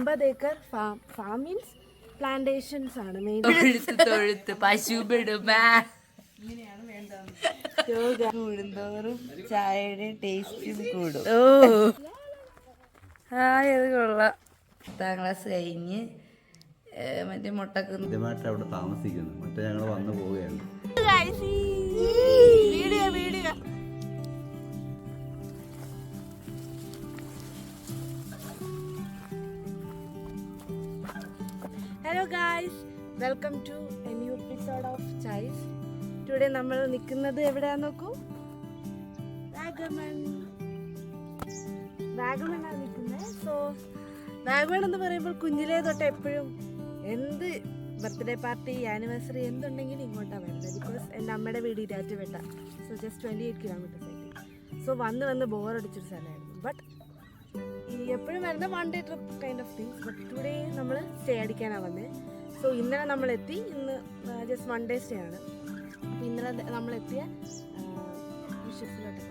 50 acre farm means plantations ആണ് main. പശുപിടും കൂടുന്തോറും ചായയുടെ ടേസ്റ്റും കൂടും. അത് കൊള്ളാം. 10ാം ക്ലാസ് കഴിഞ്ഞ് മറ്റേ മുട്ടക്കുമായിട്ട് അവിടെ താമസിക്കുന്നു. മറ്റേ ഞങ്ങൾ വന്നു പോവുകയാണ്. Hello guys, welcome to a new episode of ചൈസ്. ടുഡേ നമ്മൾ നിൽക്കുന്നത് എവിടെയാന്ന് നോക്കൂ. വാഗമണ്ണാണ് നിൽക്കുന്നത്. സോ വാഗമൺ എന്ന് പറയുമ്പോൾ കുഞ്ഞിലേ തൊട്ട് എപ്പോഴും എന്ത് ബർത്ത്ഡേ പാർട്ടി, ആനിവേഴ്സറി എന്തുണ്ടെങ്കിലും ഇങ്ങോട്ടാണ് വരുന്നത്. ബിക്കോസ് എൻ്റെ അമ്മയുടെ വീട് ഇരാറ്റുപേട്ട. സോ ജസ്റ്റ് 28 കിലോമീറ്റേഴ്സ് ആയിട്ട്. സോ വന്ന് ബോറടിച്ചൊരു സ്ഥലമായിരുന്നു. ബട്ട് ഈ എപ്പോഴും വരുന്ന 1 day trip kind of things. But today നമ്മൾ സ്റ്റേ അടിക്കാനാണ് വന്നത്. സോ ഇന്നലെ നമ്മളെത്തി. ഇന്ന് ജസ്റ്റ് 1 day സ്റ്റേ ആണ്. അപ്പോൾ ഇന്നലെ നമ്മളെത്തിയ വിഷയത്തിലോട്ട്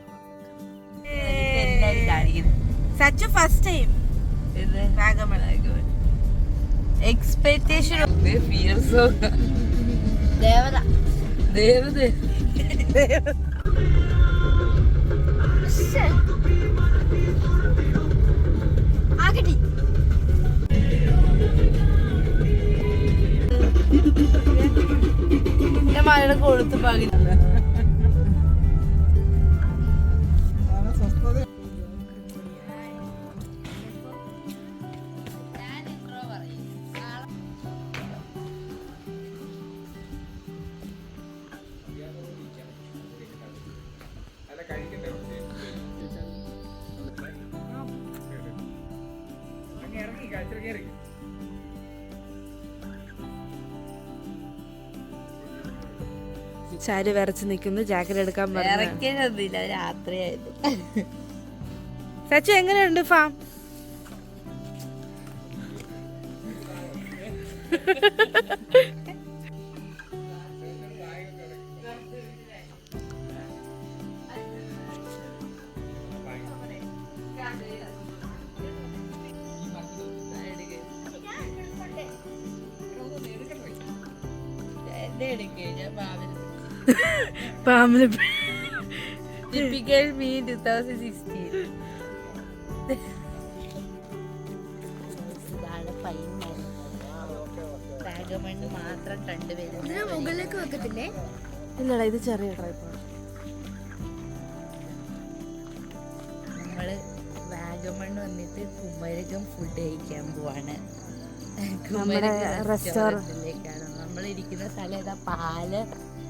such first time Vagamon. Expectation ദേവത മഴയുടെ കൊഴുത്ത് പകുതി. ചാരി വരച്ച് നിൽക്കുന്നു. ജാക്കറ്റ് എടുക്കാൻ ഇറക്കിയൊന്നുമില്ല, രാത്രിയായത്. സച്ചു എങ്ങനെയുണ്ട് ഫാം? പാമ്പിന് typical me 2016. വാഗമണ് മാത്രം കണ്ടുവരുന്നത്. മുകളിലേക്ക് വെക്കത്തില്ലേ? ഇല്ലടാ, ഇത് ചെറിയ ട്രൈപ്പോഡ്. നമ്മള് വാഗമണ് വന്നിട്ട് കുമരകം ഫുഡ് കഴിക്കാൻ പോവാണ്. റെസ്റ്റോറന്റിലേക്കാണ് നമ്മളിരിക്കുന്ന സ്ഥലം. ഏതാ?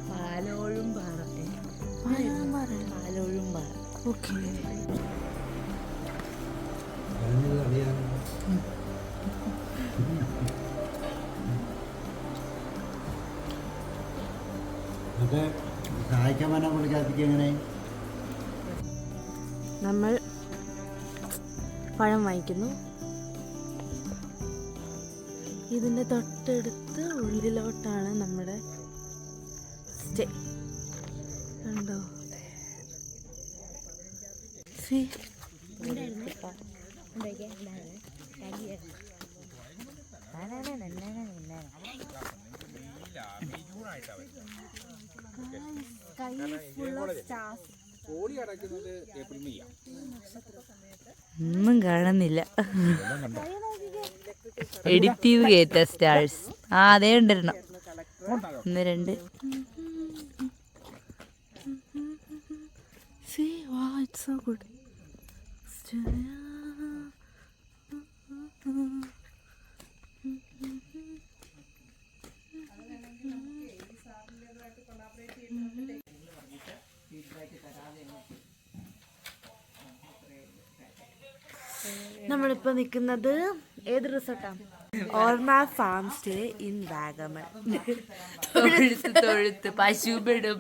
പാലോഴും പാറ. ഓക്കെ. നമ്മൾ പഴം വാങ്ങിക്കുന്നു. ഇതിൻ്റെ തൊട്ടടുത്ത് ഉള്ളിലോട്ടാണ് നമ്മുടെ സ്റ്റേ. കണ്ടോ? ഒന്നും കാണുന്നില്ല. എഡിറ്റ് ചെയ്ത് കയറ്റ സ്റ്റാർസ്. അതേ ഉണ്ടായിരുന്നു. 1 2. See, wow, it's so good. നമ്മളിപ്പോൾ നിൽക്കുന്നത് ഏത് റിസോർട്ടാണ്? ഓർമ്മ ഫാം സ്റ്റേ ഇൻ വാഗമൺ. തൊഴുത്ത് പശുപിടും.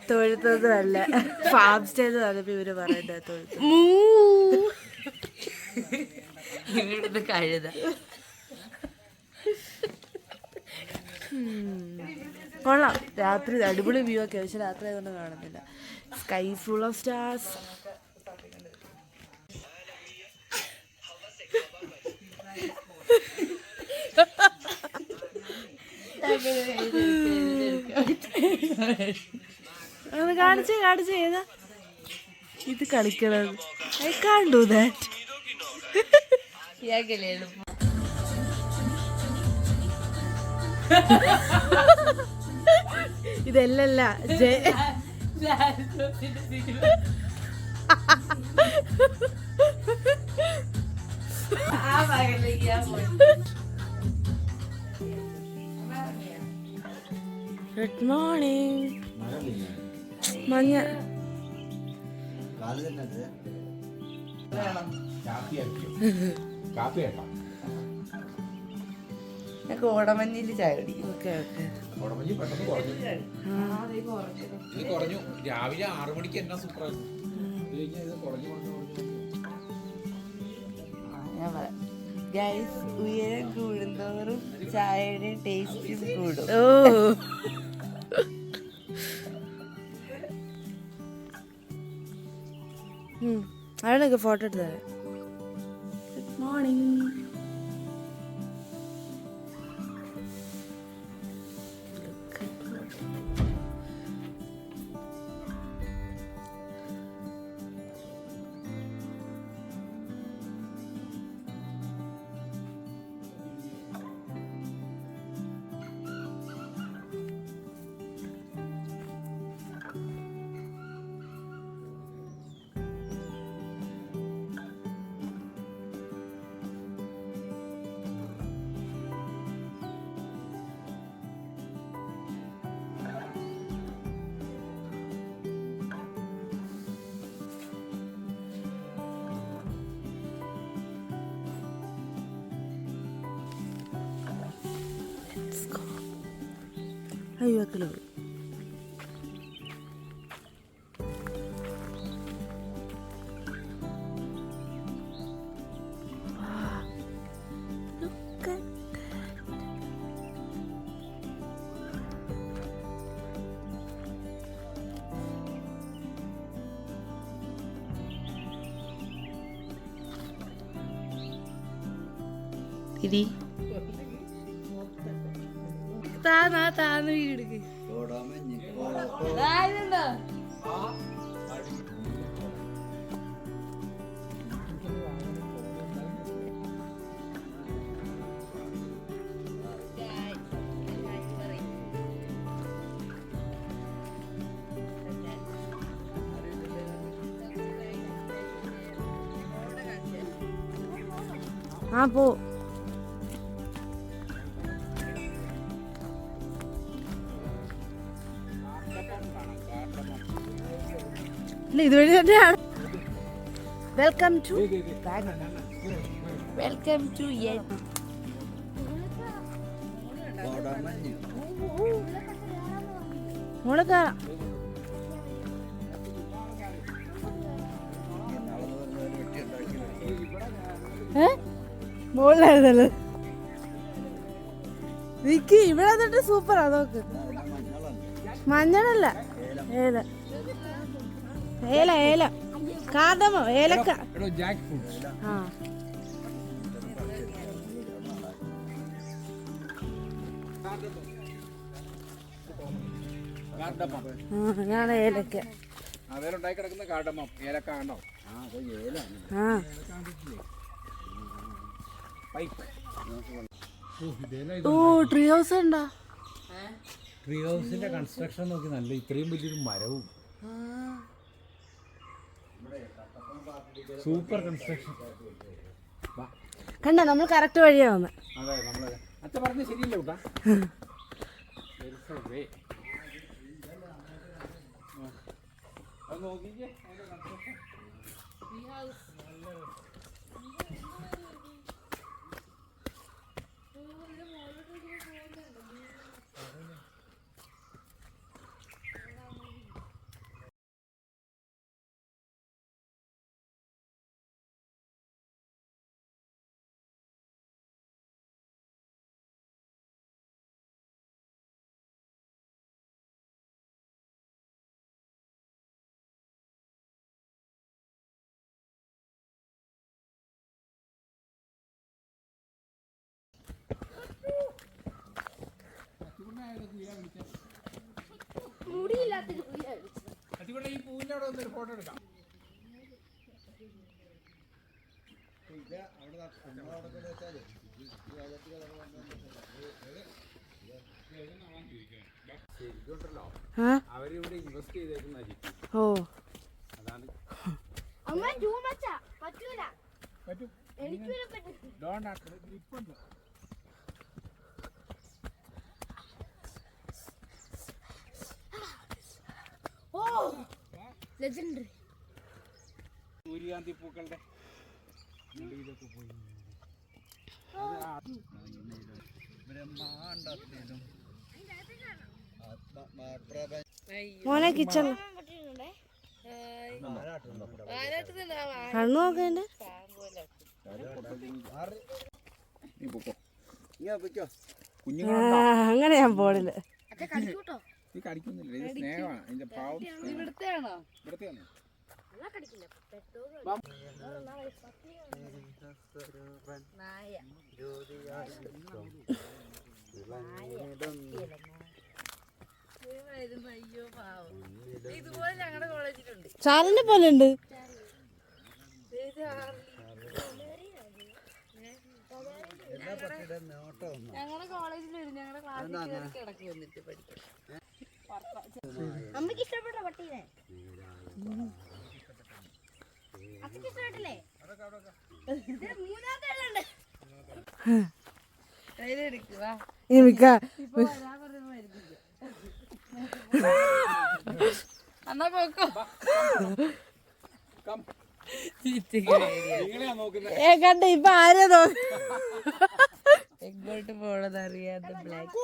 തൊഴുത്തൊന്നും അല്ല, ഫാം സ്റ്റേ എന്ന് പറഞ്ഞപ്പോൾ ഇവര് പറയുന്നത് തൊഴുത്ത്. ഇവിടുന്ന് കഴുത. കൊള്ളാം. രാത്രി അടിപൊളി വ്യൂ ഒക്കെ, പക്ഷെ രാത്രി അതൊന്നും കാണുന്നില്ല. Sky full of stars. ഒന്ന് കാണിച്ച് ഏതാ ഇത് കളിക്കണത്? I can do that. ഇതല്ലല്ല ഗുഡ് മോർണിംഗ്. മഞ്ഞ കോടമഞ്ഞില് ചായ കുടിക്കും. Okay okay. ഇത് കുറഞ്ഞു. രാവിലെ 6 മണിക്ക് എന്നാ സൂപ്പറായിരുന്നു. ഇത് കുറഞ്ഞു. ഞാൻ പറയാം ഗൈസ്, ഉയരം കൂടുന്തോറും ചായയുടെ ടേസ്റ്റും കൂടും. ഓ അവനൊക്കെ ഫോട്ടോ എടുത്ത് തരാം. Good morning. അയ്യോ കിലോ ഇരി താന്ന് വീടെടുക്ക്. ആ പോ. ഇതുവഴി തന്നെയാണ്. Welcome to മുളക. മുകളിലായിരുന്നല്ലോ. നിക്ക് ഇവിടെ എന്നിട്ട് സൂപ്പറാ. നോക്ക്, മഞ്ഞളല്ല, ഏല ഏല ഏല കാർഡമോ ഏലക്ക. ആ ഞാൻ ഏലക്ക. അതേലുണ്ടായി കിടക്കുന്ന കാർഡമം ഏലക്ക കണ്ടോ? ആ ഓ ട്രീ ഹൗസ് ഉണ്ടോ? ട്രീ ഹൗസിന്റെ കൺസ്ട്രക്ഷൻ നോക്കി നല്ല ഇത്രയും വലിയൊരു മരവും സൂപ്പർ കൺസ്ട്രക്ഷൻ. കണ്ട നമ്മൾ കറക്റ്റ് വഴിയാ വന്ന്. അതെ, നമ്മള് അച്ഛൻ പറഞ്ഞ ശരിയല്ല കൂട്ടാ. നോക്കിക്കേ അതുകൊണ്ട് ഈ പൂവിന്റെ അവിടെ വന്നൊരു ഫോട്ടോ എടുക്കാം. ശരിക്കുണ്ടല്ലോ അവരിവിടെ ഇൻവെസ്റ്റ് ചെയ്തേക്കുന്ന ഓ പറ്റും. ഡോണ്ട് ആക്ട് ഗ്രിപ്പുണ്ട്. സൂര്യകാന്തി പൂക്കളുടെ ഇതൊക്കെ പോയി മോനെ കിച്ചൺ കണ്ണു നോക്കണ്ടേ അങ്ങനെ ഞാൻ പോണില്ല. ഈ കടിക്കുന്നില്ല, ഇത് സ്നേഹമാണ്. ഇതിന്റെ പാവം ഇവിടത്തെയാണോ? ഇതുപോലെ ഞങ്ങളുടെ കോളേജിലുണ്ട്. ചാലിനെ പോലെ ഉണ്ട്. ഞങ്ങളുടെ കോളേജിൽ ഞങ്ങളുടെ ക്ലാസ്സിൽ കിടക്കി വന്നിട്ട് പഠിക്കും. അമ്മക്ക് ഇഷ്ടപ്പെട്ട പട്ടീനെ അച്ഛക്ക് ഇഷ്ടപ്പെട്ടില്ലേ? മൂന്നാമത്തെ ആളുണ്ട്. എന്നാ പോക്കോ. കണ്ട ഇപ്പൊ ആരെ നോക്കി എങ്ങോട്ട് പോണത് അറിയാതെ ബ്ലാക്ക്.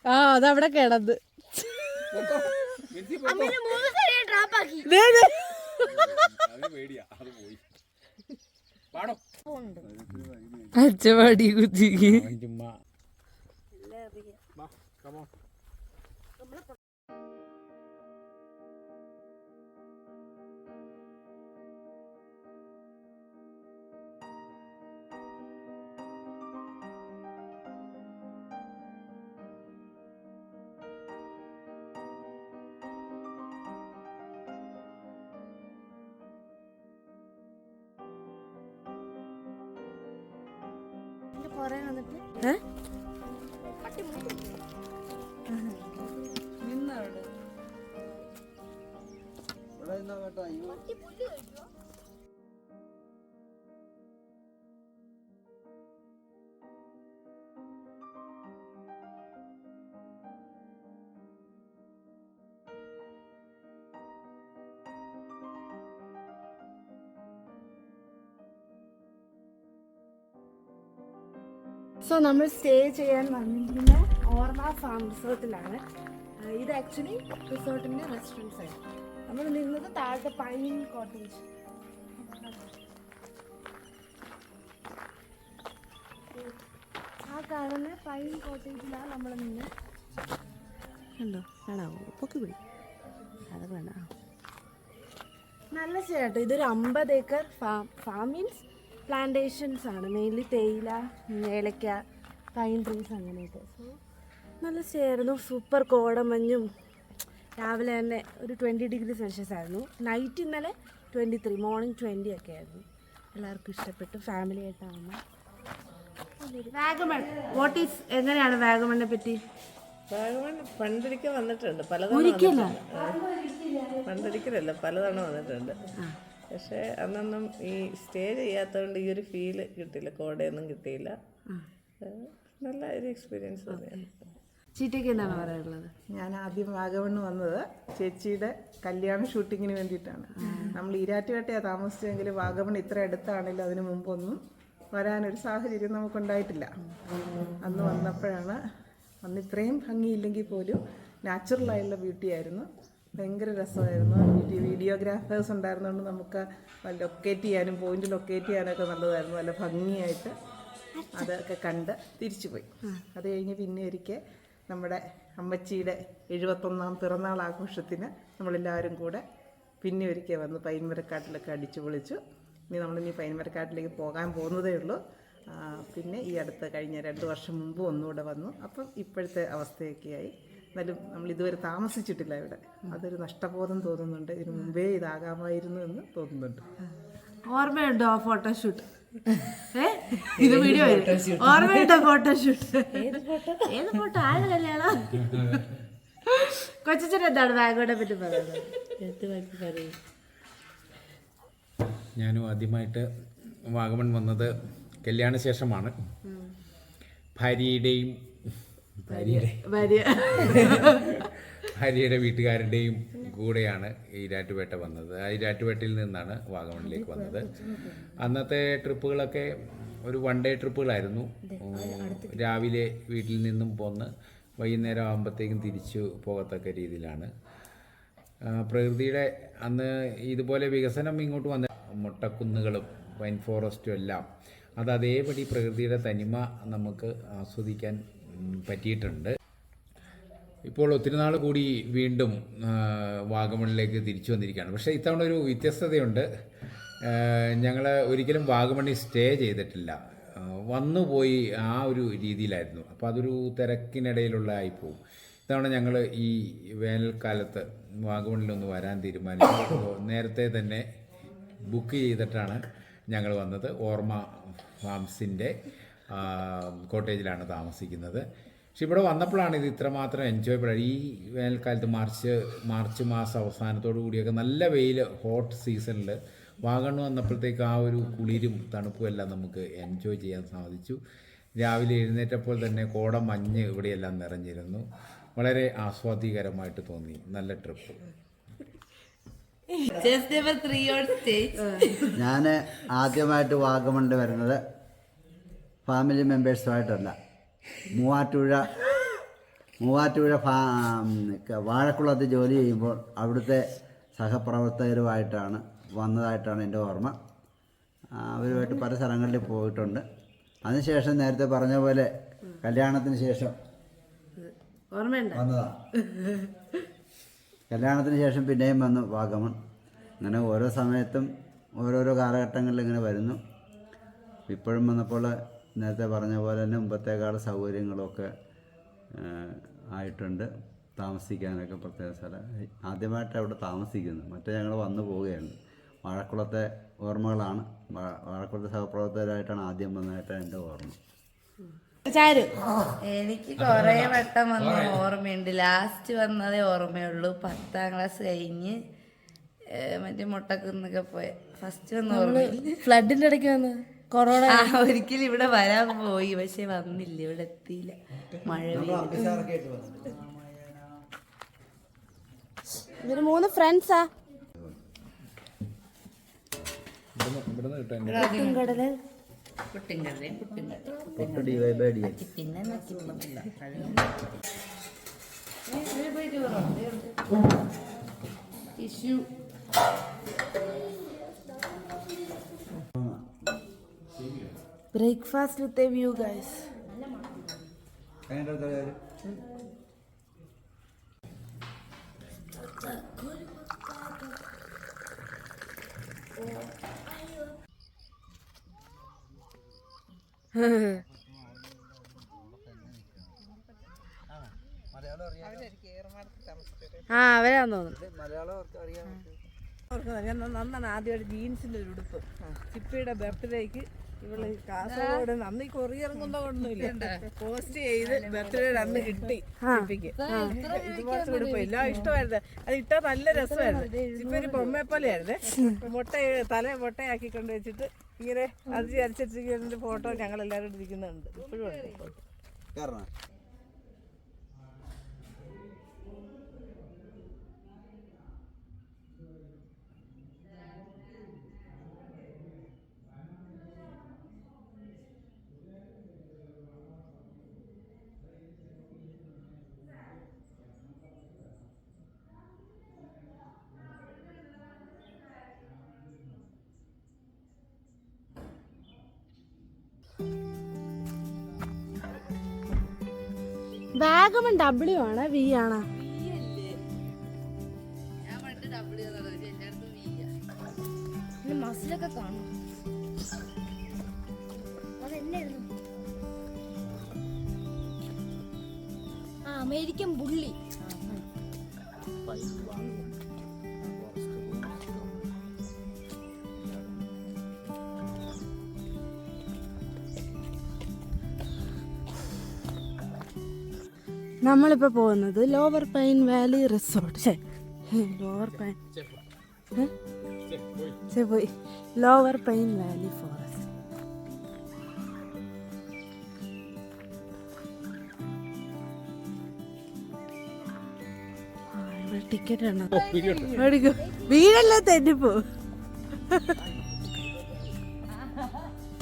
ആ അതവിടെ കിടന്ന് അമ്മേനെ 3 ദിവസം ട്രാപ്പാക്കി. അച്ചവാടി കുത്തിക്ക് നിന്നവിടെ സോ നമ്മൾ സ്റ്റേ ചെയ്യാൻ വന്നിരിക്കുന്ന ഓർമ ഫാം റിസോർട്ടിലാണ്. ഇത് ആക്ച്വലി റിസോർട്ടിൻ്റെ റെസ്റ്റോറൻറ്റ് സൈഡ്. നമ്മൾ നിന്നത് താഴത്തെ പൈൻ കോട്ടേജ്. ആ കാണുന്ന പൈൻ കോട്ടേജിലാണ് നമ്മൾ നിന്ന്. കണ്ടോ കാണാവോ? പൊക്കി പിടി. അത് വേണോ? നല്ല ചേട്ടോ. ഇതൊരു 50 ഏക്കർ ഫാം മീൻസ് പ്ലാന്റേഷൻസ് ആണ്. മെയിൻലി തേയില, ഏലക്ക, പൈൻ ട്രീസ് അങ്ങനെയൊക്കെ. സോ നല്ല സ്റ്റേയായിരുന്നു. സൂപ്പർ കോടമഞ്ഞും. രാവിലെ തന്നെ ഒരു 20 ഡിഗ്രി സെൽഷ്യസ് ആയിരുന്നു. നൈറ്റ് ഇന്നലെ 23, മോർണിംഗ് 20 ഒക്കെ ആയിരുന്നു. എല്ലാവർക്കും ഇഷ്ടപ്പെട്ടു. ഫാമിലി ആയിട്ടാണ്. വാഗമൺ വാട്ട് ഈസ് എങ്ങനെയാണ് വാഗമണിനെ പറ്റി? വാഗമൺ പണ്ടൊരിക്കൽ വന്നിട്ടുണ്ട്, പലതവണ പണ്ടൊരിക്കലല്ല പലതവണ വന്നിട്ടുണ്ട്. പക്ഷേ അന്നൊന്നും ഈ സ്റ്റേ ചെയ്യാത്തതുകൊണ്ട് ഈ ഒരു ഫീല് കിട്ടിയില്ല, കോടയൊന്നും കിട്ടിയില്ല. നല്ല ഒരു എക്സ്പീരിയൻസ് തന്നെയാണ്. ചീറ്റയ്ക്ക് എന്താണ് പറയാനുള്ളത്? ഞാൻ ആദ്യം വാഗമണ് വന്നത് ചേച്ചിയുടെ കല്യാണ ഷൂട്ടിങ്ങിന് വേണ്ടിയിട്ടാണ്. നമ്മൾ ഈരാറ്റുപേട്ടയാണ് താമസിച്ചെങ്കിൽ വാഗമൺ ഇത്ര അടുത്താണെങ്കിലും അതിന് മുമ്പൊന്നും വരാനൊരു സാഹചര്യം നമുക്കുണ്ടായിട്ടില്ല. അന്ന് വന്നപ്പോഴാണ്, അന്ന് ഇത്രയും ഭംഗിയില്ലെങ്കിൽ പോലും നാച്ചുറലായുള്ള ബ്യൂട്ടി ആയിരുന്നു. ഭയങ്കര രസമായിരുന്നു. വീഡിയോഗ്രാഫേഴ്സ് ഉണ്ടായിരുന്നുകൊണ്ട് നമുക്ക് ലൊക്കേറ്റ് ചെയ്യാനും പോയിന്റ് ലൊക്കേറ്റ് ചെയ്യാനൊക്കെ നല്ലതായിരുന്നു. നല്ല ഭംഗിയായിട്ട് അതൊക്കെ കണ്ട് തിരിച്ചു പോയി. അത് കഴിഞ്ഞ് പിന്നെ ഒരിക്കൽ നമ്മുടെ അമ്മച്ചിയുടെ 71ാം പിറന്നാൾ ആഘോഷത്തിന് നമ്മളെല്ലാവരും കൂടെ പിന്നെ ഒരിക്കൽ വന്ന് പൈൻമരക്കാട്ടിലൊക്കെ അടിച്ചു പൊളിച്ചു. നമ്മളിനി പൈൻമരക്കാട്ടിലേക്ക് പോകാൻ പോകുന്നതേ ഉള്ളൂ. പിന്നെ ഈ അടുത്ത് കഴിഞ്ഞ 2 വർഷം മുമ്പ് ഒന്നുകൂടെ വന്നു. അപ്പം ഇപ്പോഴത്തെ അവസ്ഥയൊക്കെയായി എന്നാലും നമ്മൾ ഇതുവരെ താമസിച്ചിട്ടില്ല ഇവിടെ. അതൊരു നഷ്ടബോധം തോന്നുന്നുണ്ട്. ഇതിനു മുമ്പേ ഇതാകാമായിരുന്നു എന്ന് തോന്നുന്നുണ്ട്. ഓർമ്മയുണ്ടോ ആ ഫോട്ടോഷൂട്ട്? ഇത് വീഡിയോ ഓർമ്മയുണ്ടോ ഫോട്ടോഷൂട്ട്? ഏത് ഫോട്ടോ? ആരുടെ കല്യാണം? കൊച്ചച്ഛൻ എന്താണ് വാഗമണ്ണെ പറ്റി പറയുന്നത്? ഞാനും ആദ്യമായിട്ട് വാഗമൺ വന്നത് കല്യാണ ശേഷമാണ്. ഭാര്യയുടെ വീട്ടുകാരുടെയും കൂടെയാണ് ഈരാറ്റുപേട്ട വന്നത്. ഈരാറ്റുപേട്ടയിൽ നിന്നാണ് വാഗമണിലേക്ക് വന്നത്. അന്നത്തെ ട്രിപ്പുകളൊക്കെ ഒരു 1 ഡേ ട്രിപ്പുകളായിരുന്നു. രാവിലെ വീട്ടിൽ നിന്നും പോന്ന് വൈകുന്നേരം ആകുമ്പോഴത്തേക്കും തിരിച്ചു പോകത്തക്ക രീതിയിലാണ്. പ്രകൃതിയുടെ അന്ന് ഇതുപോലെ വികസനം ഇങ്ങോട്ട് വന്ന മുട്ടക്കുന്നുകളും പൈൻ ഫോറസ്റ്റും എല്ലാം അത് അതേപടി പ്രകൃതിയുടെ തനിമ നമുക്ക് ആസ്വദിക്കാൻ പറ്റിയിട്ടുണ്ട്. ഇപ്പോൾ ഒത്തിരി നാൾ കൂടി വീണ്ടും വാഗമണിലേക്ക് തിരിച്ചു വന്നിരിക്കുകയാണ്. പക്ഷേ ഇത്തവണ ഒരു വ്യത്യസ്തതയുണ്ട്. ഞങ്ങൾ ഒരിക്കലും വാഗമണിൽ സ്റ്റേ ചെയ്തിട്ടില്ല. വന്നുപോയി ആ ഒരു രീതിയിലായിരുന്നു. അപ്പോൾ അതൊരു തിരക്കിനിടയിലുള്ള ആയിപ്പോവും. ഇത്തവണ ഞങ്ങൾ ഈ വേനൽക്കാലത്ത് വാഗമണിലൊന്ന് വരാൻ തീരുമാനിച്ചു. നേരത്തെ തന്നെ ബുക്ക് ചെയ്തിട്ടാണ് ഞങ്ങൾ വന്നത്. ഓർമ്മ ഫാംസിൻ്റെ കോട്ടേജിലാണ് താമസിക്കുന്നത്. പക്ഷെ ഇവിടെ വന്നപ്പോഴാണ് ഇത് ഇത്രമാത്രം എൻജോയബിൾ. ഈ വേനൽക്കാലത്ത് മാർച്ച് മാസം അവസാനത്തോടു കൂടിയൊക്കെ നല്ല വെയിൽ, ഹോട്ട് സീസണിൽ വാഗമൺ വന്നപ്പോഴത്തേക്ക് ആ ഒരു കുളിരും തണുപ്പും എല്ലാം നമുക്ക് എൻജോയ് ചെയ്യാൻ സാധിച്ചു. രാവിലെ എഴുന്നേറ്റപ്പോൾ തന്നെ കോട മഞ്ഞ് ഇവിടെയെല്ലാം നിറഞ്ഞിരുന്നു. വളരെ ആസ്വാദ്യകരമായിട്ട് തോന്നി. നല്ല ട്രിപ്പ്. ഞാൻ ആദ്യമായിട്ട് വാഗമണിൽ വരുന്നത് ഫാമിലി മെമ്പേഴ്സുമായിട്ടല്ല, മൂവാറ്റുപുഴ വാഴക്കുളത്ത് ജോലി ചെയ്യുമ്പോൾ അവിടുത്തെ സഹപ്രവർത്തകരുമായിട്ടാണ് വന്നതായിട്ടാണ് എൻ്റെ ഓർമ്മ. അവരുമായിട്ട് പല സ്ഥലങ്ങളിൽ പോയിട്ടുണ്ട്. അതിനുശേഷം നേരത്തെ പറഞ്ഞ പോലെ കല്യാണത്തിന് ശേഷം വന്നതാണ്. കല്യാണത്തിന് ശേഷം പിന്നെയും വന്നു വാഗമൺ. അങ്ങനെ ഓരോ സമയത്തും ഓരോരോ കാലഘട്ടങ്ങളിൽ ഇങ്ങനെ വരുന്നു. ഇപ്പോഴും വന്നപ്പോൾ നേരത്തെ പറഞ്ഞ പോലെ തന്നെ മുമ്പത്തേക്കാൾ സൗകര്യങ്ങളൊക്കെ ആയിട്ടുണ്ട്. താമസിക്കാനൊക്കെ പ്രത്യേക സ്ഥലം. ആദ്യമായിട്ട് അവിടെ താമസിക്കുന്നു. മറ്റേ ഞങ്ങൾ വന്നു പോവുകയാണ്. വാഴക്കുളത്തെ ഓർമ്മകളാണ്. വാഴക്കുളത്തെ സഹപ്രവർത്തകരായിട്ടാണ് ആദ്യം വന്നതായിട്ടാണ് എൻ്റെ ഓർമ്മ. എനിക്ക് കുറേ വട്ടം വന്ന ഓർമ്മയുണ്ട്. ലാസ്റ്റ് വന്നതേ ഓർമ്മയുള്ളൂ. 10ാം ക്ലാസ് കഴിഞ്ഞ് മറ്റേ മുട്ടക്കുന്നൊക്കെ പോയ ഫസ്റ്റ് വന്ന ഓർമ്മയില്ല. ഫ്ലഡിന്റെ ഇടയ്ക്ക് വന്ന് കൊറോണ. ഒരിക്കലും ഇവിടെ വരാൻ പോയി, പക്ഷെ വന്നില്ല, ഇവിടെ എത്തിയില്ല. മഴ ഇവര് 3 ഫ്രണ്ട്സാ. Breakfast with a view guys. അവരാന്ന് തോന്നുന്നു. ഞാൻ നന്നാണ് ആദ്യമായിട്ട് ജീൻസിന്റെ ഒരു ഉടുപ്പ് ചിപ്പിയുടെ ബർത്ത്ഡേക്ക് ഇവള് കാസർഗോഡ് അന്ന് ഈ കൊറിയിറങ്ങുന്ന കൊണ്ടൊന്നുമില്ല, പോസ്റ്റ് ചെയ്ത് ബർത്ത്ഡേ അന്ന് കിട്ടി ചിപ്പിക്ക്. ഇതുപോലത്തെ ഉടുപ്പ് എല്ലാം ഇഷ്ടമായിരുന്നു. അത് ഇട്ടാ നല്ല രസമായിരുന്നു. ചിപ്പി ഒരു പൊമ്മയെ പോലെയായിരുന്നേ. തല മുട്ടയാക്കി കൊണ്ട് വെച്ചിട്ട് ഇങ്ങനെ അത് ചരിച്ചിട്ടിരിക്കുന്ന ഫോട്ടോ ഞങ്ങൾ എല്ലാവരും ഇരിക്കുന്നുണ്ട്. ഇപ്പോഴും ഉണ്ട് ഫോട്ടോ. വാഗമൺ W ആണ് V ആണ്? മസിലൊക്കെ കാണും. അതെന്നായിരുന്നു? American bully. നമ്മളിപ്പോൾ പോകുന്നത് lower pine valley resort. Lower pine പോയി lower pine valley forest. Ticket ആണോ? മേടിക്കും. വീടല്ലേ തെന്നിപ്പോ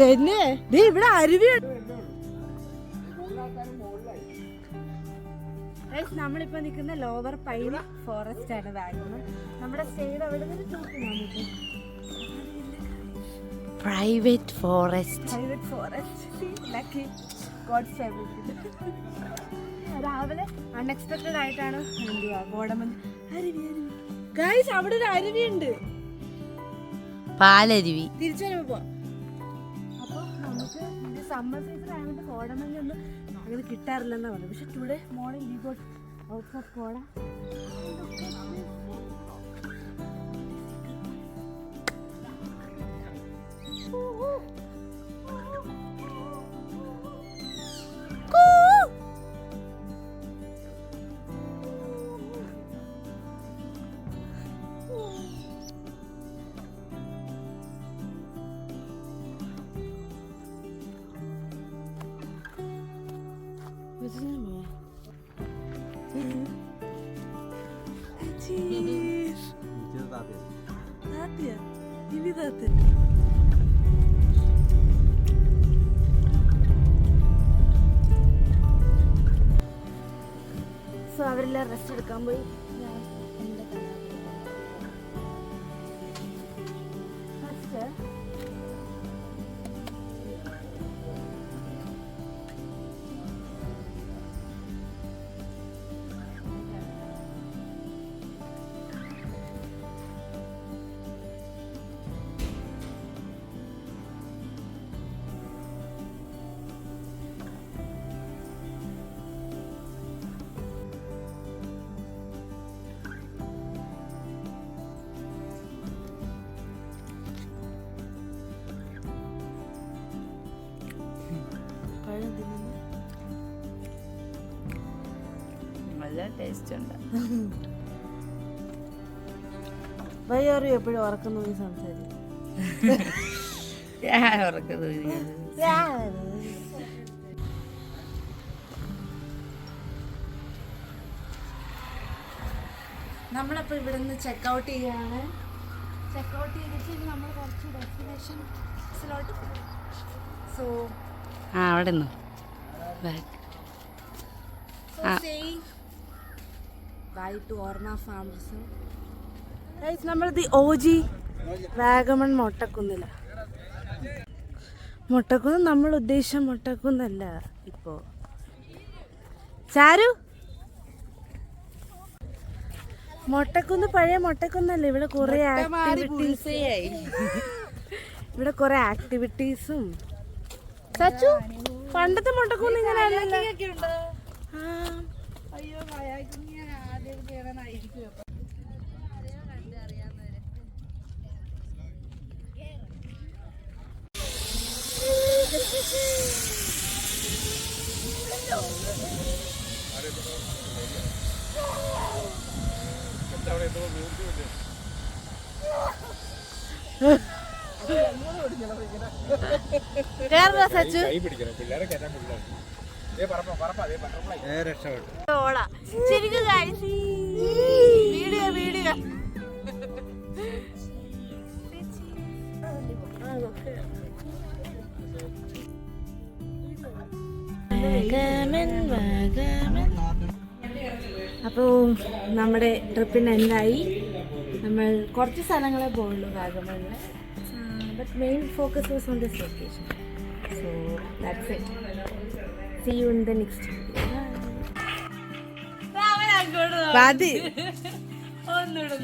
തന്നെ. ഇവിടെ അരുവിയുണ്ട്. നമ്മളിപ്പോ നിൽക്കുന്ന ലോവർ പൈൻ ഫോറസ്റ്റ് ആണ് വാഗമൺ. നമ്മുടെ സ്റ്റേയുടെ അവിടെ private forest lucky god's favourite. രാവിലെ അൺഎക്സ്പെക്റ്റഡ് ആയിട്ടാണ് എന്തുവാ കോടമഞ്ഞ് അരുവി. ഗൈസ് അവിടെ ഒരു അരുവിയുണ്ട്, പാലരുവി. തിരിച്ചു വരുമ്പോ. അപ്പൊ നമുക്ക് സമ്മർ സീസൺ ആയതുകൊണ്ട് കോടമഞ്ഞൊന്നും അങ്ങനെ കിട്ടാറില്ലെന്നാ പറഞ്ഞത്. പക്ഷെ today morning we got out of കോട. സോ അവരെല്ലാം റെസ്റ്റ് എടുക്കാൻ പോയി. നല്ല ടേസ്റ്റ് ഉണ്ട്. വയ്യാറി എപ്പോഴും ഉറക്കുന്നു നീ സംസാരിക്കും. ഞാൻ ഉറക്കുന്നത് നമ്മളപ്പോൾ ഇവിടെ നിന്ന് ചെക്കൗട്ട് ചെയ്യാണ്. ചെക്കൗട്ട് ചെയ്തിട്ട് നമ്മൾ കുറച്ച് ഡെസ്റ്റിനേഷൻസിലോട്ട്. സോ അവിടെ നിന്ന് ബൈ ടു ഓർമ്മ ഫാം റിസോർട്ട്. നമ്മളിത് OG വാഗമൺ മൊട്ടക്കുന്നില്ല. മൊട്ടക്കുന്ന് നമ്മൾ ഉദ്ദേശിച്ച മൊട്ടക്കുന്നല്ല. ഇപ്പോ ചാരു മൊട്ടക്കുന്ന് പഴയ മൊട്ടക്കുന്നല്ല. ഇവിടെ കുറെ ഇവിടെ കുറെ ആക്ടിവിറ്റീസും. സച്ചു പണ്ടത്തെ മൊട്ടക്കുന്ന് ഇങ്ങനെ അല്ലല്ലോ. സച്ചു ശരിക്കും വീഡിയോ വീഡിയോ അപ്പോൾ നമ്മുടെ ട്രിപ്പിന് എന്തായി? നമ്മൾ കുറച്ച് സ്ഥലങ്ങളെ പോയുള്ളൂ വാഗമണിൽ. But main focus was on this location. So that's it. See you in the next video. മതി. ഒന്നുകൂടെ